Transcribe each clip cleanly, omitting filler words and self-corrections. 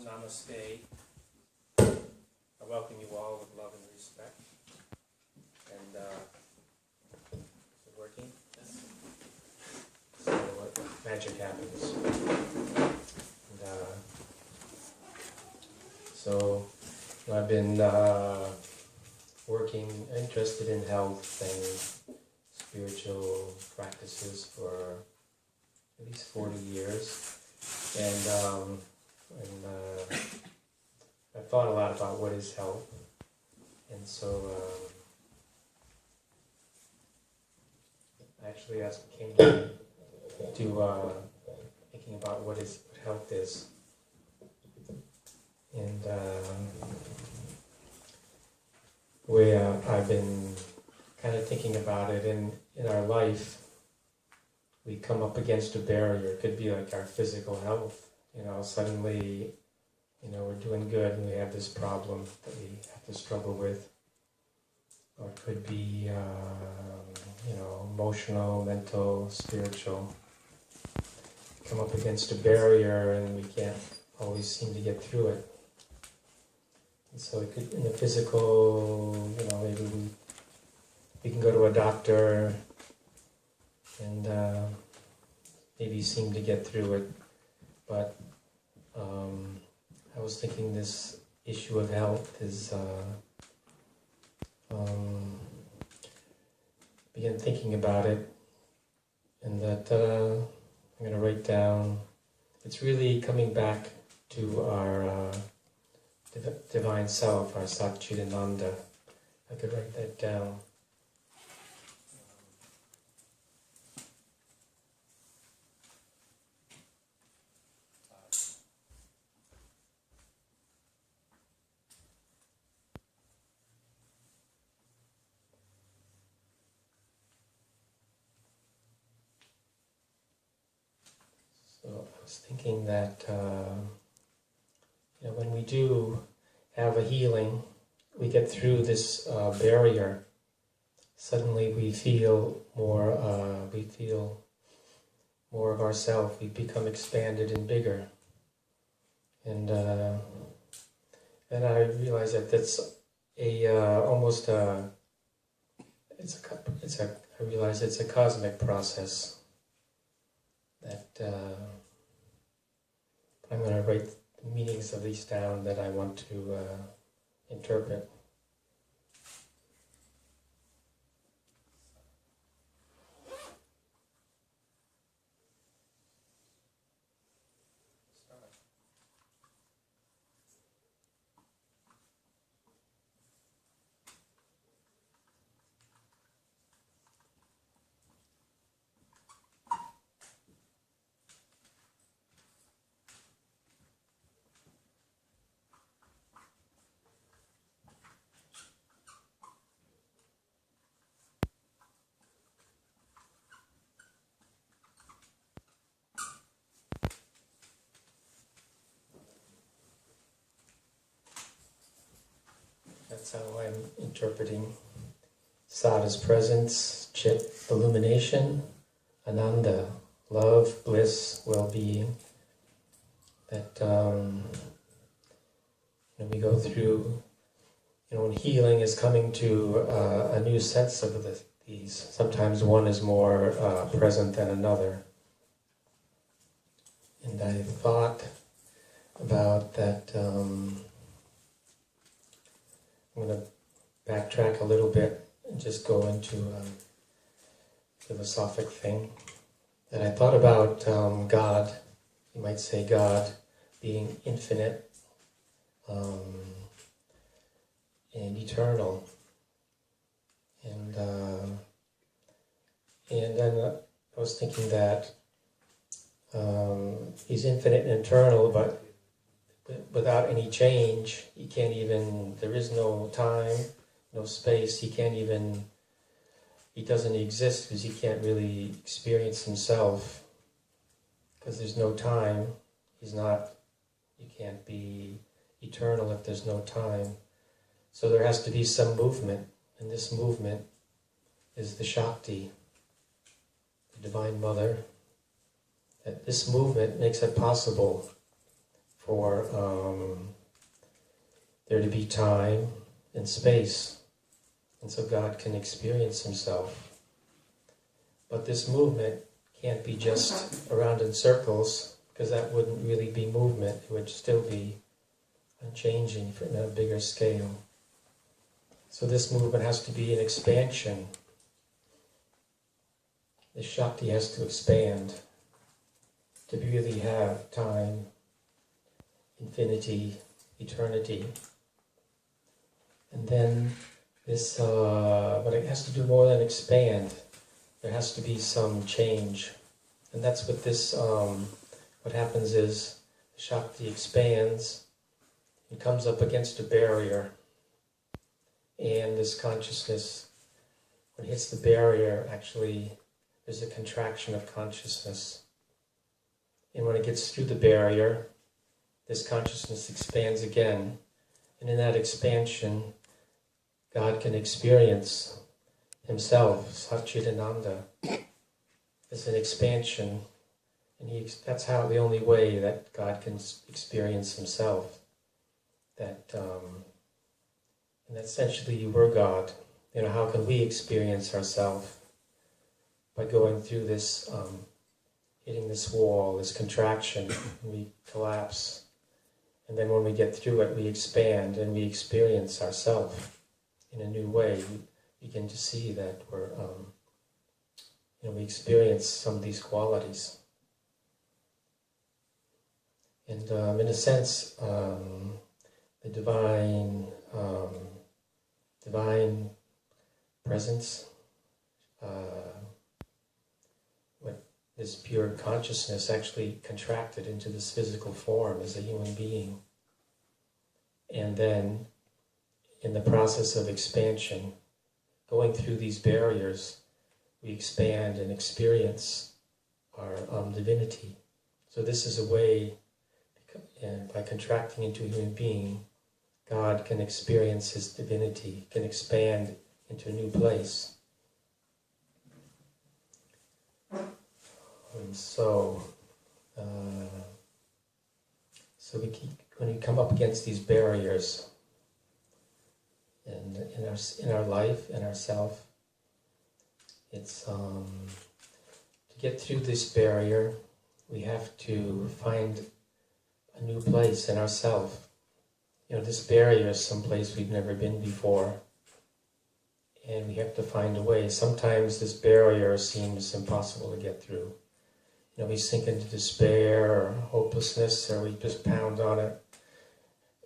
Namaste. I welcome you all with love and respect. And is it working? Yes. So magic happens. And, so I've been interested in health and spiritual practices for at least 40 years. And I've thought a lot about what is health, and so actually I came to thinking about what health is, and the way I've been kind of thinking about it in our life. We come up against a barrier. It could be like our physical health. Suddenly, we're doing good and we have this problem that we have to struggle with. Or it could be, emotional, mental, spiritual. Come up against a barrier and we can't always seem to get through it. And so it could, in the physical, maybe we can go to a doctor and maybe seem to get through it. But I was thinking this issue of health is, began thinking about it, and that I'm going to write down, it's really coming back to our divine self, our Sat Chit Ananda. I could write that down. So I was thinking that when we do have a healing, we get through this barrier. Suddenly we feel more. We feel more of ourselves. We become expanded and bigger. And I realize that that's almost a. I realize it's a cosmic process. That I'm going to write the meanings of these down that I want to interpret. That's how I'm interpreting Sat as presence, Chit, illumination, Ananda, love, bliss, well-being. That we go through, when healing is coming to a new sense of these. Sometimes one is more present than another. And I thought about that. I'm going to backtrack a little bit and just go into a philosophic thing. And I thought about God, you might say God, being infinite and eternal. And then I was thinking that He's infinite and eternal, but without any change, he can't even, there is no time, no space, he doesn't exist because he can't really experience himself, because there's no time. You can't be eternal if there's no time. So there has to be some movement, and this movement is the Shakti, the Divine Mother. That this movement makes it possible for there to be time and space, and so God can experience himself. But this movement can't be just around in circles, because that wouldn't really be movement. It would still be unchanging in a bigger scale. So this movement has to be an expansion. The Shakti has to expand to really have time, infinity, eternity. And then this, but it has to do more than expand. There has to be some change. And that's what this, what happens is the Shakti expands and comes up against a barrier. And this consciousness, when it hits the barrier, actually there's a contraction of consciousness. And when it gets through the barrier, this consciousness expands again. And in that expansion, God can experience himself, Sat Chit Ananda. It's an expansion, and that's how the only way that God can experience himself. That, and essentially you were God. You know, how can we experience ourselves? By going through this, hitting this wall, this contraction, we collapse. And then when we get through it, we expand and we experience ourselves in a new way. We begin to see that we're, we experience some of these qualities. And in a sense, the divine presence, this pure consciousness actually contracted into this physical form as a human being. And then, in the process of expansion, going through these barriers, we expand and experience our divinity. So this is a way, and by contracting into a human being, God can experience his divinity, can expand into a new place. And so when we come up against these barriers and in our life, in ourself, it's to get through this barrier, we have to find a new place in ourself. You know, this barrier is someplace we've never been before, and we have to find a way. Sometimes this barrier seems impossible to get through. You know, we sink into despair or hopelessness, or we just pound on it,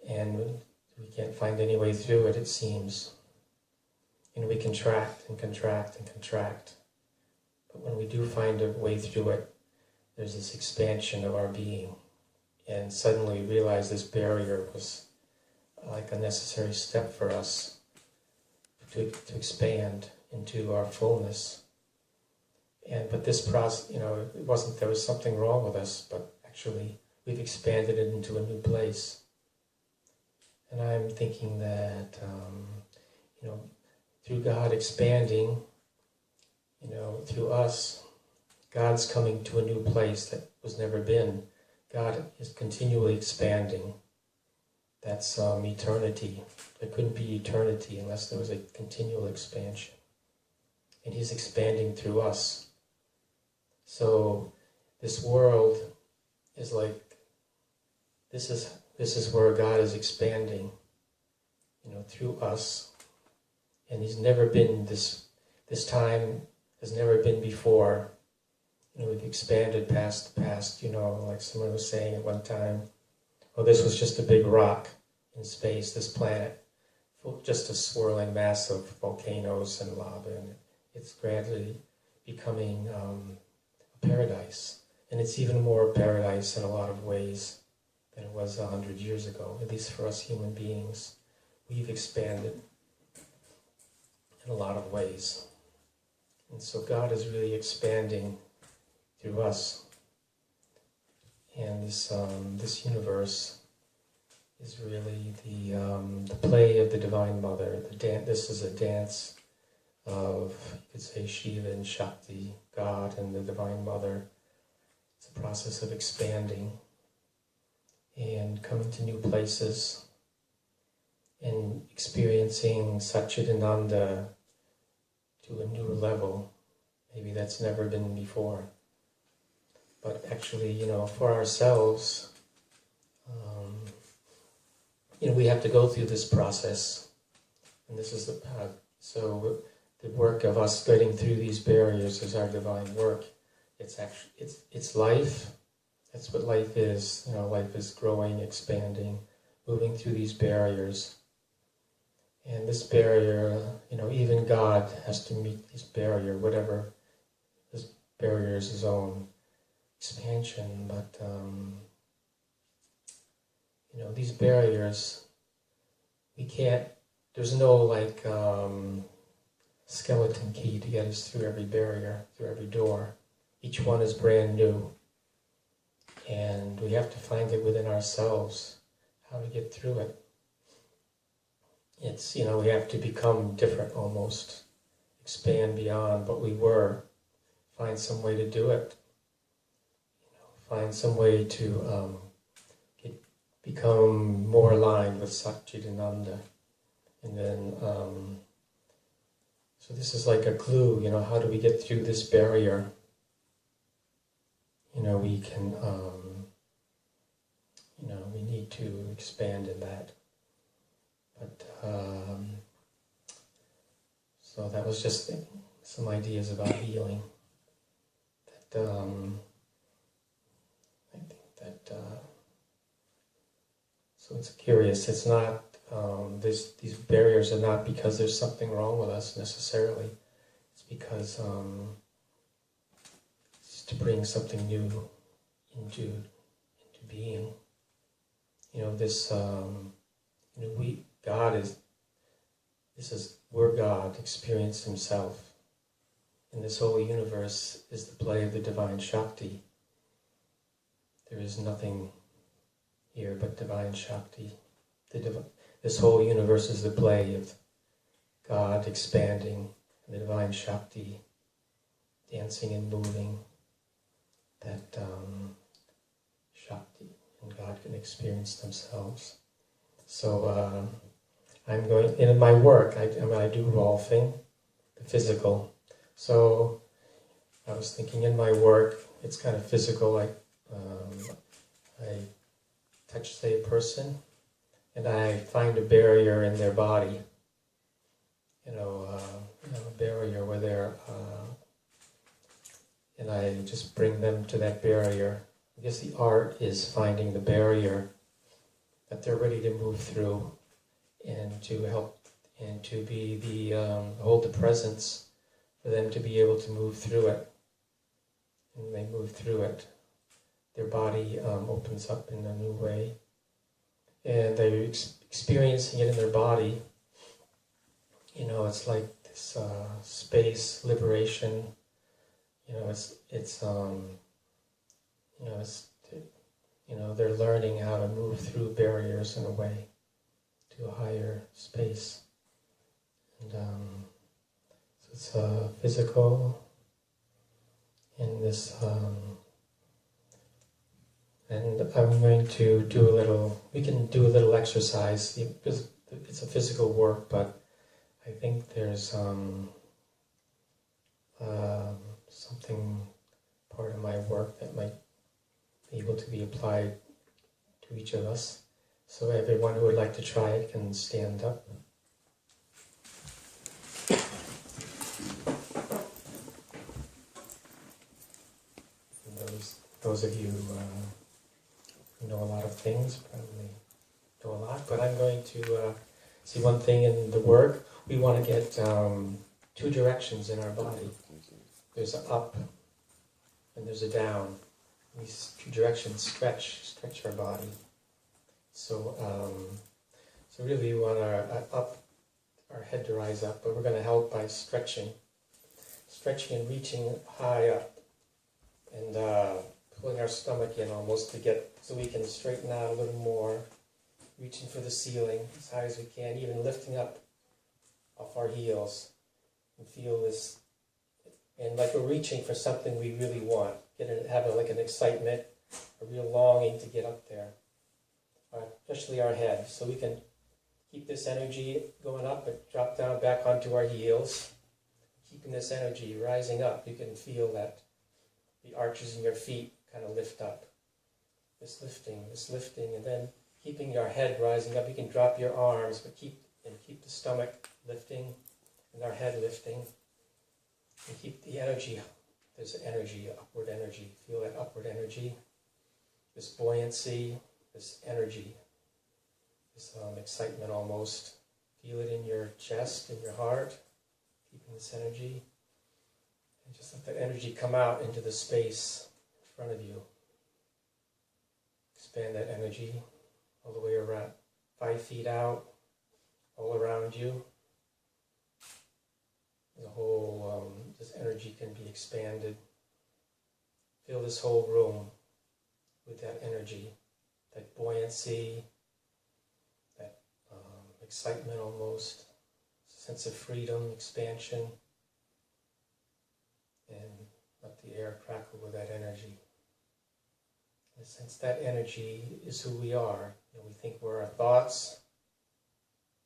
and we can't find any way through it, it seems. You know, we contract and contract and contract. But when we do find a way through it, there's this expansion of our being. And suddenly we realize this barrier was like a necessary step for us to expand into our fullness. But this process, it wasn't, there was something wrong with us, but actually we've expanded it into a new place. And I'm thinking that, through God expanding, through us, God's coming to a new place that was never been. God is continually expanding. That's eternity. There couldn't be eternity unless there was a continual expansion. And he's expanding through us. So this world is like, this is where God is expanding, through us. And he's never been, this time has never been before. We've expanded past the past, like someone was saying at one time, this was just a big rock in space, this planet, just a swirling mass of volcanoes and lava, and it's gradually becoming a paradise. And it's even more a paradise in a lot of ways than it was 100 years ago, at least for us human beings. We've expanded in a lot of ways. And so God is really expanding through us. And this universe is really the play of the Divine Mother. This is a dance of, you could say, Shiva and Shakti, God and the Divine Mother. It's a process of expanding. and coming to new places and experiencing Sat Chit Ananda to a new level. Maybe that's never been before. But actually, for ourselves, we have to go through this process. And this is the path. So the work of us getting through these barriers is our divine work. It's life. That's what life is. Life is growing, expanding, moving through these barriers. And this barrier, even God has to meet this barrier, whatever this barrier is his own expansion. But, these barriers, we can't, there's no skeleton key to get us through every barrier, through every door. Each one is brand new. And we have to find it within ourselves, how to get through it. It's, we have to become different almost, expand beyond what we were, find some way to do it, find some way to become more aligned with Sat Chit Ananda. And then, so this is like a clue, how do we get through this barrier? We can, we need to expand in that. But, so that was just some ideas about healing. That, I think that, so it's curious, it's not, these barriers are not because there's something wrong with us necessarily. It's because, it's to bring something new into being. We're God, experienced himself. And this whole universe is the play of the divine Shakti. There is nothing here but divine Shakti. This whole universe is the play of God expanding, and the divine Shakti dancing and moving. That Shakti and God can experience themselves. So I'm going, in my work, I do rolfing, the physical. So I was thinking in my work, it's kind of physical. I touch, say, a person, and I find a barrier in their body. A barrier where they're, and I just bring them to that barrier. I guess the art is finding the barrier that they're ready to move through, and to help, and to be hold the presence for them to be able to move through it. And they move through it. Their body opens up in a new way. And they're experiencing it in their body. It's like this space, liberation. They're learning how to move through barriers in a way to a higher space. And so it's physical, and this, and I'm going to do we can do a little exercise, because it's a physical work, but I think there's something, part of my work that might be able to be applied to each of us. So everyone who would like to try it can stand up. And those of you who know a lot of things probably know a lot, but I'm going to see one thing in the work. We want to get two directions in our body. There's an up and there's a down. These two directions stretch our body. So, so really we want our head to rise up, but we're going to help by stretching and reaching high up, and pulling our stomach in almost so we can straighten out a little more, reaching for the ceiling as high as we can, even lifting up off our heels, and feel this, and like we're reaching for something we really want, have an excitement, a real longing to get up there. especially our head. So we can keep this energy going up, but drop down back onto our heels. Keeping this energy rising up, you can feel that the arches in your feet kind of lift up. This lifting, and then keeping your head rising up. You can drop your arms, but keep the stomach lifting and our head lifting. And keep the energy. There's energy, upward energy. Feel that upward energy, this buoyancy, this energy, this excitement almost. Feel it in your chest, in your heart. Keeping this energy. And just let that energy come out into the space in front of you. Expand that energy all the way around, 5 feet out, all around you. The whole, this energy can be expanded. Fill this whole room with that energy, that buoyancy, that excitement almost, sense of freedom, expansion, and let the air crackle with that energy. In a sense, that energy is who we are. We think we're our thoughts,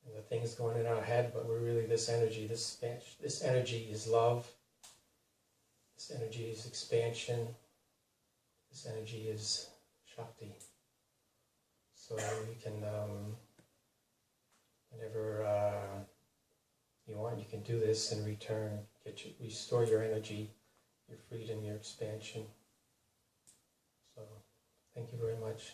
and the things going in our head, but we're really this energy. This energy is love. This energy is expansion. This energy is Shakti. So you can, whenever you want, you can do this in return. Restore your energy, your freedom, your expansion. So, thank you very much.